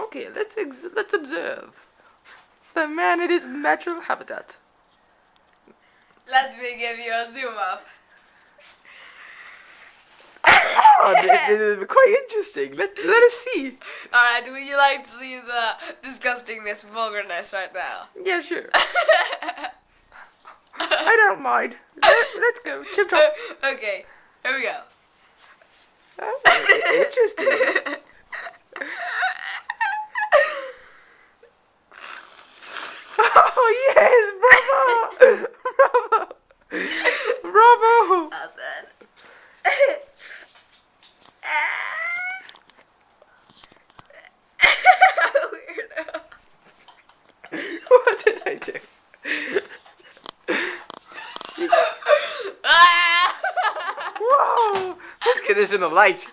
Okay, let's observe the man in his natural habitat. Let me give you a zoom up. Oh, this is quite interesting. Let us see. Alright, would you like to see the disgustingness, vulgarness right now? Yeah, sure. I don't mind. Let's go. Tip top. Okay, here we go. Interesting. Oh yes, bravo, bravo, bravo. Not bad. Weirdo. What did I do? Whoa! Let's get this in the light.